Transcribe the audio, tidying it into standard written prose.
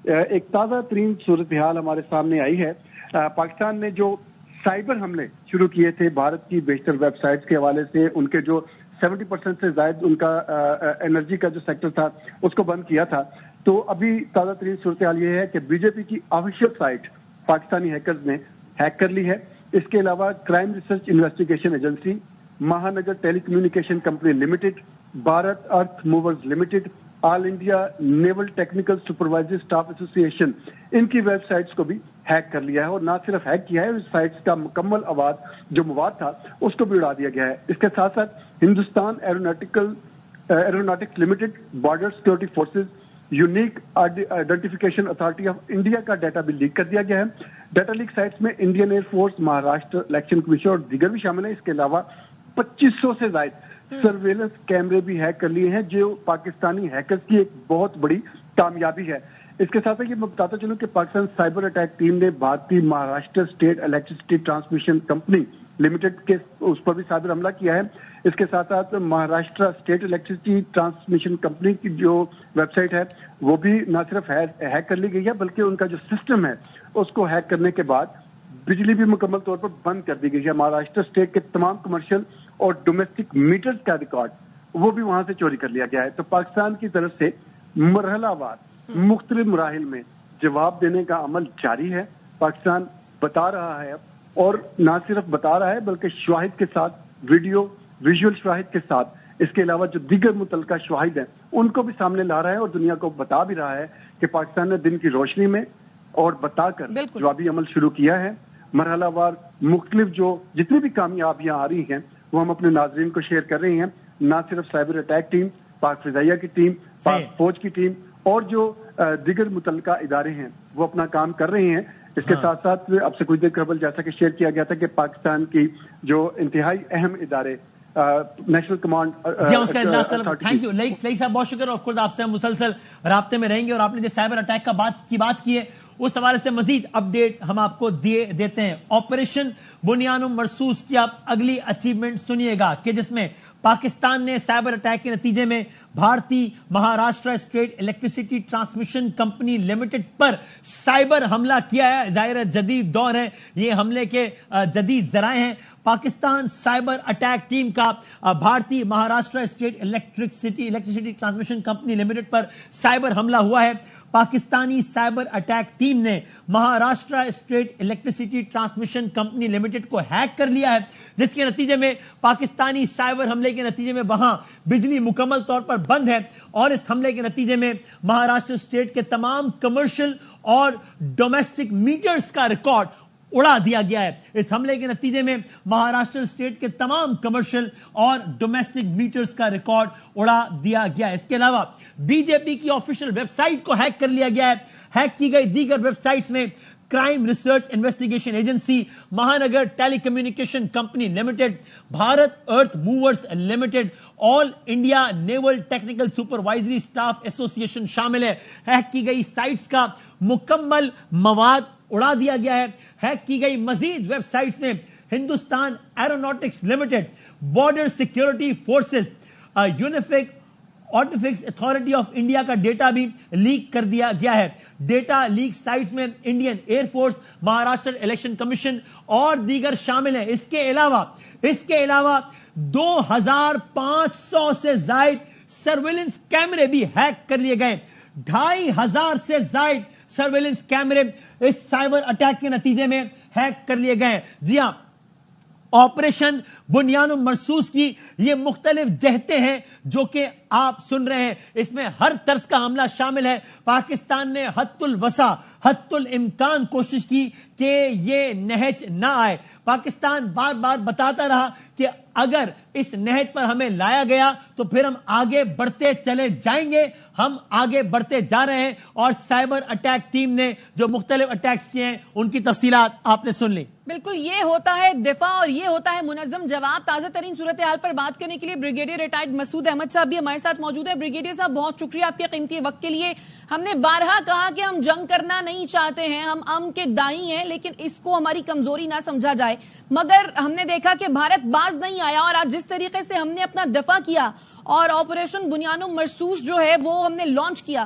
ایک تازہ ترین صورتحال ہمارے سامنے آئی ہے۔ پاکستان نے جو سائبر حملے شروع کیے تھے بھارت کی بیشتر ویب سائٹس کے حوالے سے، ان کے جو 70% سے زائد ان کا انرجی کا جو سیکٹر تھا اس کو بند کیا تھا، تو ابھی تازہ ترین صورتحال یہ ہے کہ بی جے پی کی آفیشیل سائٹ پاکستانی ہیکرز نے ہیک کر لی ہے۔ اس کے علاوہ crime research investigation agency, Mahanagar ٹیلی کمیونیکیشن کمپنی لمیٹڈ، بھارت ارتھ موورز لمیٹڈ، آل انڈیا نیول ٹیکنیکل سپروائزر اسٹاف ایسوسی ایشن، ان کی ویب سائٹس کو بھی ہیک کر لیا ہے، اور نہ صرف ہیک کیا ہے، اس سائٹس کا مکمل جو مواد تھا اس کو بھی اڑا دیا گیا ہے۔ اس کے ساتھ ساتھ Hindustan aeronautics limited, border security forces, unique identification authority of India کا ڈیٹا بھی لیک کر دیا گیا ہے۔ ڈیٹا لیک سائٹس میں Indian air force, Maharashtra election commission اور دیگر بھی شامل ہیں۔ اس کے علاوہ 2500 سے زائد سرویلنس کیمرے بھی ہیک کر لیے ہیں، جو پاکستانی ہیکرز کی ایک بہت بڑی کامیابی ہے۔ اس کے ساتھ یہ میں بتاتا چلوں کہ پاکستان سائبر اٹیک ٹیم نے بھارتی Maharashtra state electricity transmission company limited کے اس پر بھی سائبر حملہ کیا ہے۔ اس کے ساتھ ساتھ Maharashtra state electricity transmission company کی جو ویب سائٹ ہے وہ بھی نہ صرف ہیک کر لی گئی ہے، بلکہ ان کا جو سسٹم ہے اس کو ہیک کرنے کے بعد بجلی بھی مکمل طور پر بند کر دی گئی ہے۔ مہاراشٹر اسٹیٹ کے تمام کمرشل اور ڈومیسٹک میٹرز کا ریکارڈ وہ بھی وہاں سے چوری کر لیا گیا ہے۔ تو پاکستان کی طرف سے مرحلہ وار مختلف مراحل میں جواب دینے کا عمل جاری ہے۔ پاکستان بتا رہا ہے، اور نہ صرف بتا رہا ہے بلکہ شواہد کے ساتھ، ویژول شواہد کے ساتھ، اس کے علاوہ جو دیگر متعلقہ شواہد ہیں ان کو بھی سامنے لا رہا ہے، اور دنیا کو بتا بھی رہا ہے کہ پاکستان نے دن کی روشنی میں اور بتا کر جوابی عمل شروع کیا ہے۔ مرحلہ وار مختلف جو جتنی بھی کامیابیاں آ رہی ہیں وہ ہم اپنے ناظرین کو شیئر کر رہے ہیں۔ نہ صرف سائبر اٹیک ٹیم، پاک فضائیہ کی ٹیم، پاک فوج کی ٹیم اور جو دیگر متعلقہ ادارے ہیں وہ اپنا کام کر رہے ہیں۔ اس کے ساتھ ساتھ اب سے کچھ دیر قبل جیسا کہ شیئر کیا گیا تھا کہ پاکستان کی جو انتہائی اہم ادارے national command, thank you like صاحب، بہت شکریہ۔ آف کورس آپ سے ہم مسلسل رابطے میں رہیں گے، اور آپ نے جو سائبر اٹیک کی بات کی ہے اس حوالے سے مزید اپڈیٹ ہم آپ کو دیتے ہیں۔ آپریشن بنیان مرصوص کی آپ اگلی اچیومنٹ سنیے گا، کہ جس میں پاکستان نے سائبر اٹیک کے نتیجے میں بھارتی Maharashtra state electricity transmission company limited پر سائبر حملہ کیا ہے۔ ظاہر ہے جدید دور ہے، یہ حملے کے جدید ذرائع ہیں۔ پاکستان سائبر اٹیک ٹیم کا بھارتی Maharashtra state electricity transmission company limited پر سائبر حملہ ہوا ہے۔ پاکستانی سائبر اٹیک ٹیم نے Maharashtra state electricity transmission company limited کو ہیک کر لیا ہے، جس کے نتیجے میں پاکستانی سائبر حملے کے نتیجے میں وہاں بجلی مکمل طور پر بند ہے، اور اس حملے کے نتیجے میں مہاراشٹر اسٹیٹ کے تمام کمرشل اور ڈومیسٹک میٹرز کا ریکارڈ اڑا دیا گیا ہے۔ اس حملے کے نتیجے میں مہاراشٹر اسٹیٹ کے تمام کمرشل اور ڈومیسٹک میٹرز کا ریکارڈ اڑا دیا گیا ہے۔ اس کے علاوہ بی جے پی کی آفیشیل ویب سائٹ کو ہیک کر لیا گیا ہے۔ ہیک کی گئی دیگر ویب سائٹس میں crime research investigation agency, Mahanagar ٹیلی کمیونیکیشن کمپنی لمیٹڈ، بھارت ارتھ موورز لمیٹڈ، آل انڈیا نیول ٹیکنیکل سپروائزری اسٹاف ایسوسی ایشن شامل ہے۔ ہیک کی گئی سائٹس کا مکمل مواد اڑا دیا گیا ہے۔ ہیک کی گئی مزید ویب سائٹس میں Hindustan aeronautics limited, border security forces, یونیفک آرٹیفکس اتھارٹی آف انڈیا کا ڈیٹا بھی لیک کر دیا گیا ہے۔ ڈیٹا لیک سائٹس میں Indian air force, Maharashtra election commission اور دیگر شامل ہیں۔ اس کے علاوہ 2500 سے زائد سرویلنس کیمرے بھی ہیک کر لیے گئے۔ 2500 سے زائد سرویلنس کیمرے اس سائبر اٹیک کے نتیجے میں ہیک کر لیے گئے۔ جی ہاں، آپریشن بنیان مرصوص کی یہ مختلف جہتیں ہیں جو کہ آپ سن رہے ہیں، اس میں ہر طرز کا حملہ شامل ہے۔ پاکستان نے حد الوسع، حد الامکان کوشش کی کہ یہ نہج نہ آئے۔ پاکستان بار بار بتاتا رہا کہ اگر اس نہج پر ہمیں لایا گیا تو پھر ہم آگے بڑھتے چلے جائیں گے۔ ہم آگے بڑھتے جا رہے ہیں، اور سائبر اٹیک ٹیم نے جو مختلف اٹیکس کیے ہیں ان کی تفصیلات آپ نے سن لی۔ بالکل، یہ ہوتا ہے دفاع اور یہ ہوتا ہے منظم جواب۔ تازہ ترین صورتحال پر بات کرنے کے لیے بریگیڈیئر ریٹائرڈ مسعود احمد صاحب بھی ہمارے ساتھ موجود ہیں۔ بریگیڈیئر صاحب، بہت شکریہ آپ کے قیمتی وقت کے لیے۔ ہم نے بارہا کہا کہ ہم جنگ کرنا نہیں چاہتے ہیں، ہم امن کے دائی ہیں، لیکن اس کو ہماری کمزوری نہ سمجھا جائے۔ مگر ہم نے دیکھا کہ بھارت باز نہیں آیا، اور آج جس طریقے سے ہم نے اپنا دفاع کیا اور آپریشن بنیان مرصوص جو ہے وہ ہم نے لانچ کیا،